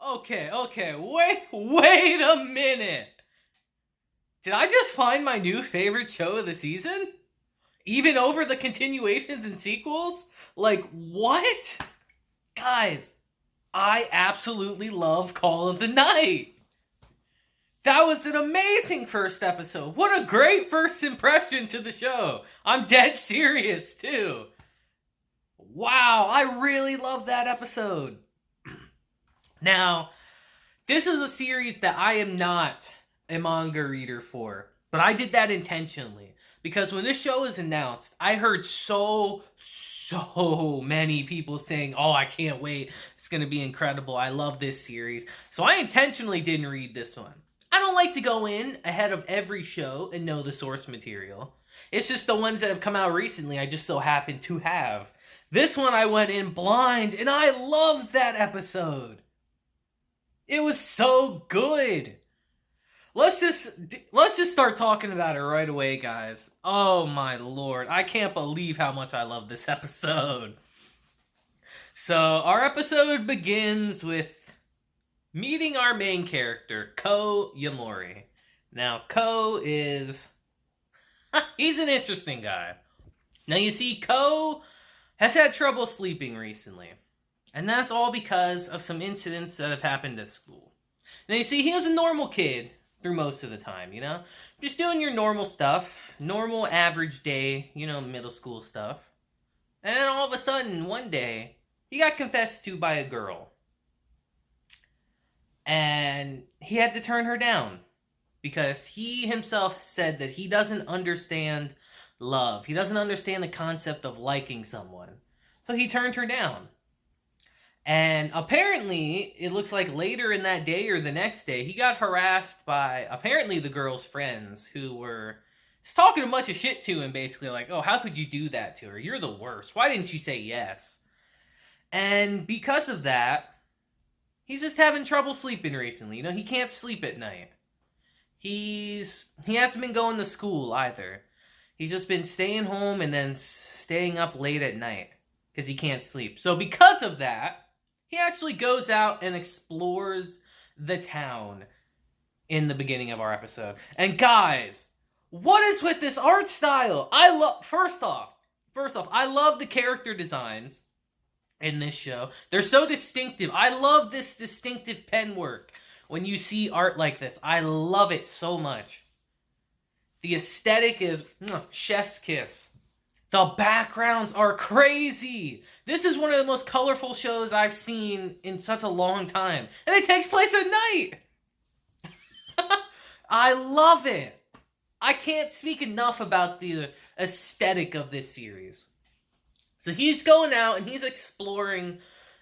Okay. Wait a minute. Did I just find my new favorite show of the season? Even over the continuations and sequels? Like, what? Guys, I absolutely love Call of the Night. That was an amazing first episode. What a great first impression to the show. I'm dead serious, too. Wow, I really love that episode. Now, this is a series that I am not a manga reader for, but I did that intentionally. Because when this show was announced, I heard so many people saying, oh, I can't wait. It's going to be incredible. I love this series. So I intentionally didn't read this one. I don't like to go in ahead of every show and know the source material. It's just the ones that have come out recently I just so happen to have. This one I went in blind, and I loved that episode. It was so good. Let's just start talking about it right away, guys. Oh my lord, I can't believe how much I love this episode. So, our episode begins with meeting our main character, Ko Yamori. Now, Ko is... he's an interesting guy. Now, you see, Ko has had trouble sleeping recently. And that's all because of some incidents that have happened at school. Now, you see, he was a normal kid through most of the time, you know? Just doing your normal stuff. Normal, average day, you know, middle school stuff. And then all of a sudden, one day, he got confessed to by a girl. And he had to turn her down. Because he himself said that he doesn't understand love. He doesn't understand the concept of liking someone. So he turned her down. And apparently, it looks like later in that day or the next day, he got harassed by apparently the girl's friends who were just talking a bunch of shit to him, basically like, oh, how could you do that to her? You're the worst. Why didn't you say yes? And because of that, he's just having trouble sleeping recently. You know, he can't sleep at night. He hasn't been going to school either. He's just been staying home and then staying up late at night because he can't sleep. So because of that, he actually goes out and explores the town in the beginning of our episode. And guys, what is with this art style? First off, I love the character designs in this show. They're so distinctive. I love this distinctive pen work. When you see art like this, I love it so much. The aesthetic is chef's kiss. The backgrounds are crazy. This is one of the most colorful shows I've seen in such a long time. And it takes place at night. I love it. I can't speak enough about the aesthetic of this series. So he's going out and he's exploring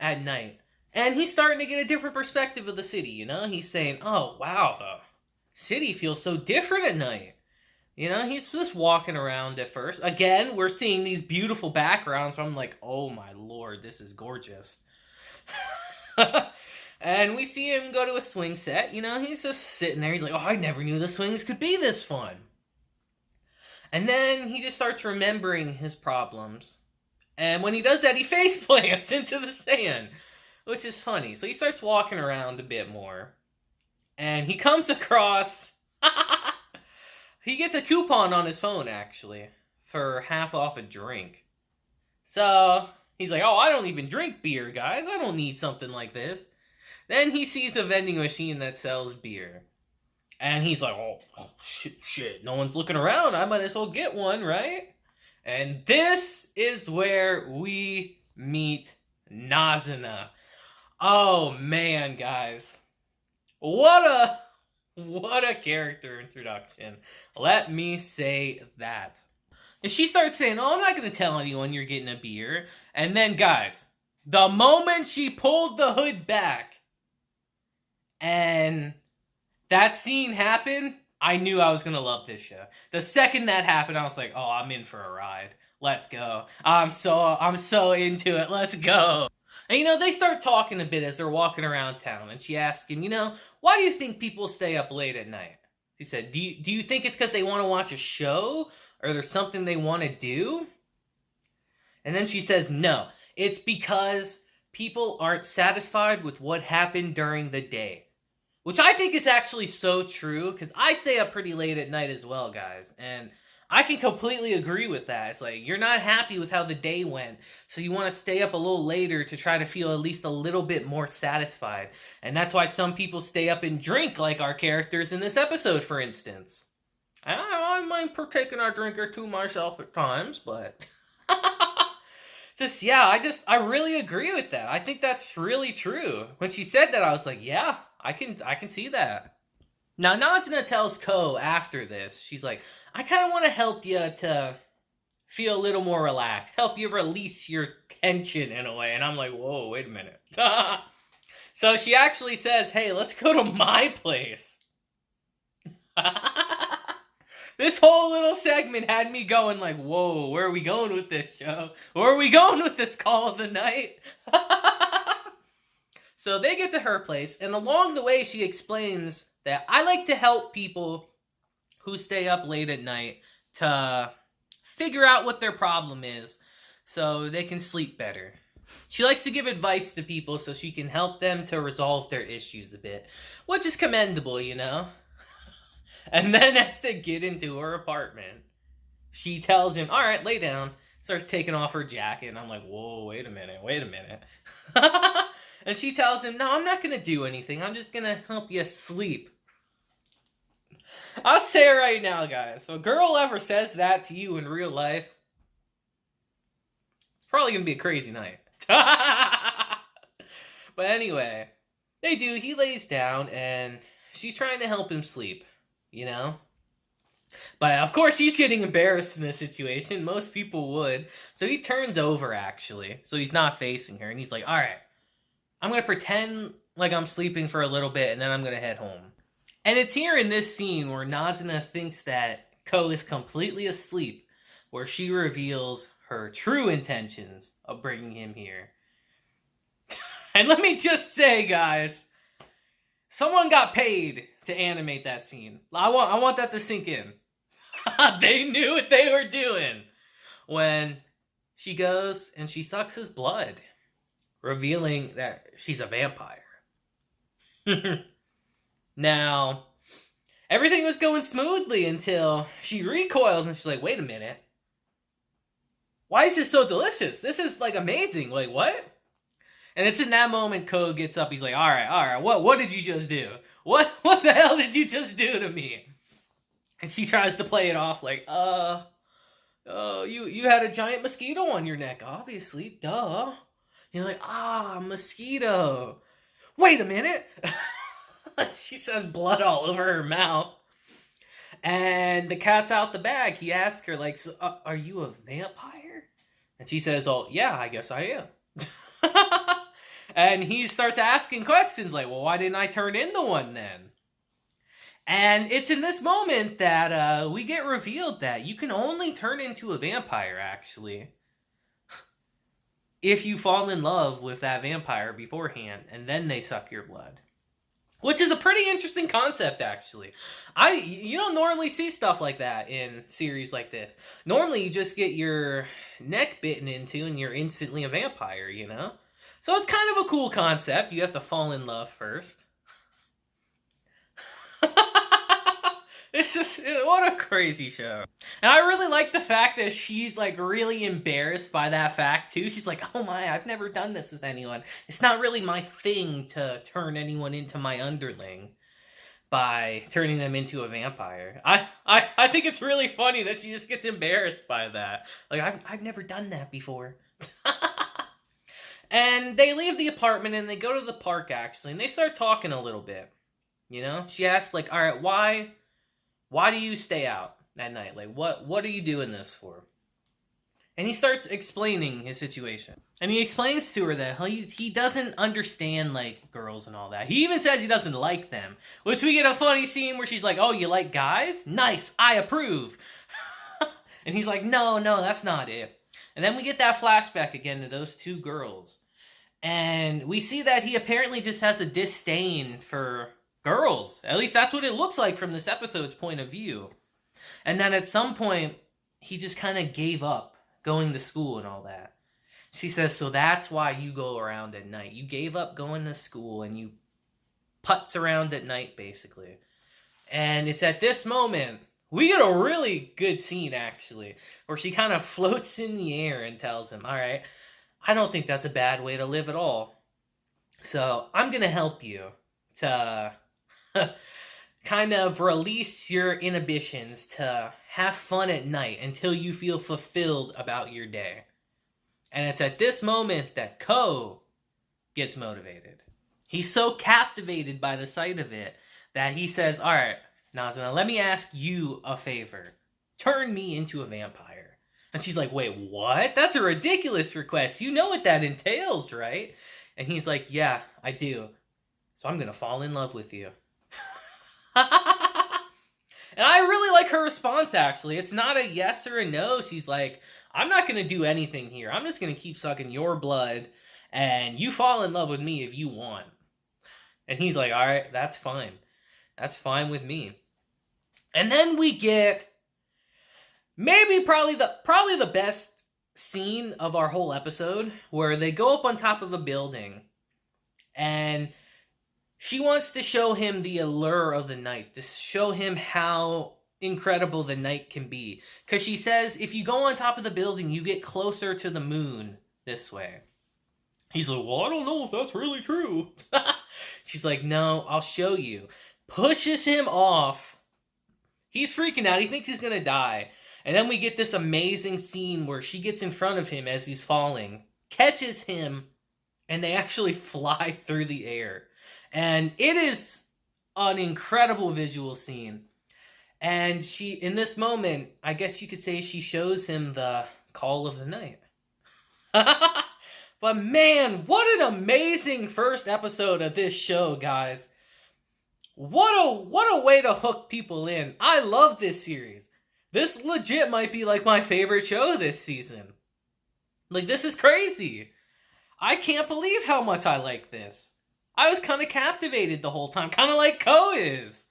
at night. And he's starting to get a different perspective of the city, you know? He's saying, oh, wow, the city feels so different at night. You know, he's just walking around at first. Again, we're seeing these beautiful backgrounds. So I'm like, oh my lord, this is gorgeous. And we see him go to a swing set. You know, he's just sitting there. He's like, oh, I never knew the swings could be this fun. And then he just starts remembering his problems. And when he does that, he face plants into the sand, which is funny. So he starts walking around a bit more. And he comes across... He gets a coupon on his phone, actually, for half off a drink. So, he's like, oh, I don't even drink beer, guys. I don't need something like this. Then he sees a vending machine that sells beer. And he's like, oh shit, no one's looking around. I might as well get one, right? And this is where we meet Nazuna. Oh, man, guys. What a character introduction. Let me say that. And she starts saying, oh, I'm not going to tell anyone you're getting a beer. And then, guys, the moment she pulled the hood back and that scene happened, I knew I was going to love this show. The second that happened, I was like, oh, I'm in for a ride. Let's go. I'm so into it. Let's go. And, you know, they start talking a bit as they're walking around town. And she asks him, you know, why do you think people stay up late at night? She said, do you think it's because they want to watch a show? Or there's something they want to do? And then she says, no. It's because people aren't satisfied with what happened during the day. Which I think is actually so true, because I stay up pretty late at night as well, guys. And I can completely agree with that. It's like, you're not happy with how the day went, so you want to stay up a little later to try to feel at least a little bit more satisfied. And that's why some people stay up and drink, like our characters in this episode, for instance. I might partake in our drink or two myself at times, but... I really agree with that. I think that's really true. When she said that, I was like, yeah, I can see that. Now, Nazuna tells Ko after this, she's like, I kind of want to help you to feel a little more relaxed, help you release your tension in a way. And I'm like, whoa, wait a minute. So she actually says, hey, let's go to my place. This whole little segment had me going like, whoa, where are we going with this show? Where are we going with this call of the night? So they get to her place, and along the way she explains that I like to help people who stay up late at night to figure out what their problem is so they can sleep better. She likes to give advice to people so she can help them to resolve their issues a bit, which is commendable, you know? And then as they get into her apartment, she tells him, all right, lay down. Starts taking off her jacket, and I'm like, whoa, wait a minute. And she tells him, no, I'm not going to do anything. I'm just going to help you sleep. I'll say it right now, guys. If a girl ever says that to you in real life, it's probably going to be a crazy night. But anyway, they do. He lays down, and she's trying to help him sleep. You know? But of course he's getting embarrassed in this situation. Most people would. So he turns over, actually. So he's not facing her. And he's like, alright, I'm going to pretend like I'm sleeping for a little bit, and then I'm going to head home. And it's here in this scene where Nazuna thinks that Ko is completely asleep, where she reveals her true intentions of bringing him here. And let me just say, guys, someone got paid to animate that scene. I want that to sink in. They knew what they were doing. When she goes and she sucks his blood, revealing that she's a vampire. Now, everything was going smoothly until she recoiled and she's like, wait a minute. Why is this so delicious? This is like amazing. Like, what? And it's in that moment Ko gets up. He's like, all right, what did you just do? What the hell did you just do to me? And she tries to play it off like, you had a giant mosquito on your neck, obviously, duh. You're like, mosquito. Wait a minute. She says blood all over her mouth. And the cat's out the bag. He asks her, like, so, are you a vampire? And she says, oh, yeah, I guess I am. And he starts asking questions like, well, why didn't I turn into one then? And it's in this moment that we get revealed that you can only turn into a vampire, actually, if you fall in love with that vampire beforehand, and then they suck your blood. Which is a pretty interesting concept, actually. You don't normally see stuff like that in series like this. Normally, you just get your neck bitten into and you're instantly a vampire, you know? So it's kind of a cool concept. You have to fall in love first. It's just, what a crazy show. And I really like the fact that she's like really embarrassed by that fact too. She's like, oh my, I've never done this with anyone. It's not really my thing to turn anyone into my underling by turning them into a vampire. I think it's really funny that she just gets embarrassed by that. Like, I've never done that before. And they leave the apartment and they go to the park, actually, and they start talking a little bit. You know? She asks, like, all right, why do you stay out at night? Like, what are you doing this for? And he starts explaining his situation. And he explains to her that he doesn't understand, like, girls and all that. He even says he doesn't like them. Which we get a funny scene where she's like, oh, you like guys? Nice, I approve. And he's like, no, that's not it. And then we get that flashback again to those two girls. And we see that he apparently just has a disdain for girls. At least that's what it looks like from this episode's point of view. And then at some point, he just kind of gave up going to school and all that. She says, so that's why you go around at night. You gave up going to school and you putz around at night, basically. And it's at this moment, we get a really good scene, actually, where she kind of floats in the air and tells him, all right, I don't think that's a bad way to live at all. So I'm going to help you to kind of release your inhibitions, to have fun at night until you feel fulfilled about your day. And it's at this moment that Ko gets motivated. He's so captivated by the sight of it that he says, all right, Nazana, let me ask you a favor. Turn me into a vampire. And she's like, wait, what? That's a ridiculous request. You know what that entails, right? And he's like, yeah, I do. So I'm going to fall in love with you. And I really like her response, actually. It's not a yes or a no. She's like, I'm not going to do anything here. I'm just going to keep sucking your blood, and you fall in love with me if you want. And he's like, all right, that's fine. That's fine with me. And then we get probably the best scene of our whole episode, where they go up on top of a building, and she wants to show him the allure of the night, to show him how incredible the night can be. Because she says, if you go on top of the building, you get closer to the moon this way. He's like, well, I don't know if that's really true. She's like, no, I'll show you. Pushes him off. He's freaking out. He thinks he's going to die. And then we get this amazing scene where she gets in front of him as he's falling, catches him, and they actually fly through the air. And it is an incredible visual scene. And she, in this moment, I guess you could say she shows him the call of the night. But man, what an amazing first episode of this show, guys. What a way to hook people in. I love this series. This legit might be like my favorite show this season. Like, this is crazy. I can't believe how much I like this. I was kind of captivated the whole time, kind of like Ko is.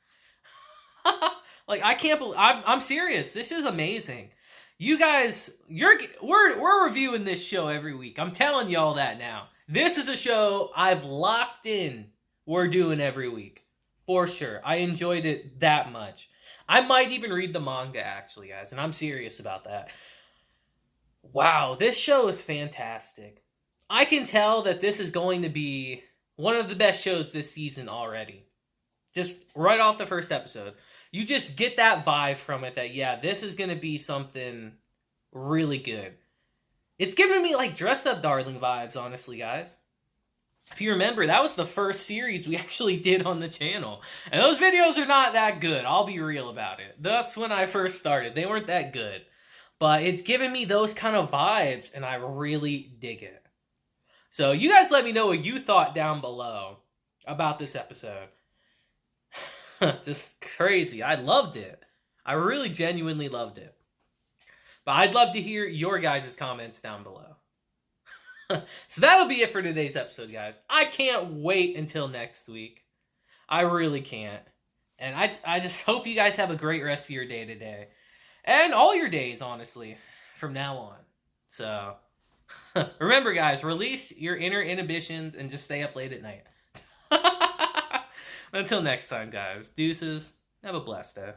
Like, I can't believe, I'm serious. This is amazing. You guys, we're reviewing this show every week. I'm telling y'all that now. This is a show I've locked in. We're doing every week. For sure. I enjoyed it that much. I might even read the manga, actually, guys, and I'm serious about that. Wow, this show is fantastic. I can tell that this is going to be one of the best shows this season already. Just right off the first episode. You just get that vibe from it that, yeah, this is going to be something really good. It's giving me like Dress Up Darling vibes, honestly, guys. If you remember, that was the first series we actually did on the channel. And those videos are not that good. I'll be real about it. That's when I first started. They weren't that good. But it's giving me those kind of vibes, and I really dig it. So you guys let me know what you thought down below about this episode. Just crazy. I loved it. I really genuinely loved it. But I'd love to hear your guys' comments down below. So that'll be it for today's episode, guys. I can't wait until next week. I really can't. And I just hope you guys have a great rest of your day today. And all your days, honestly, from now on. So, remember, guys, release your inner inhibitions and just stay up late at night. Until next time, guys. Deuces. Have a blessed day.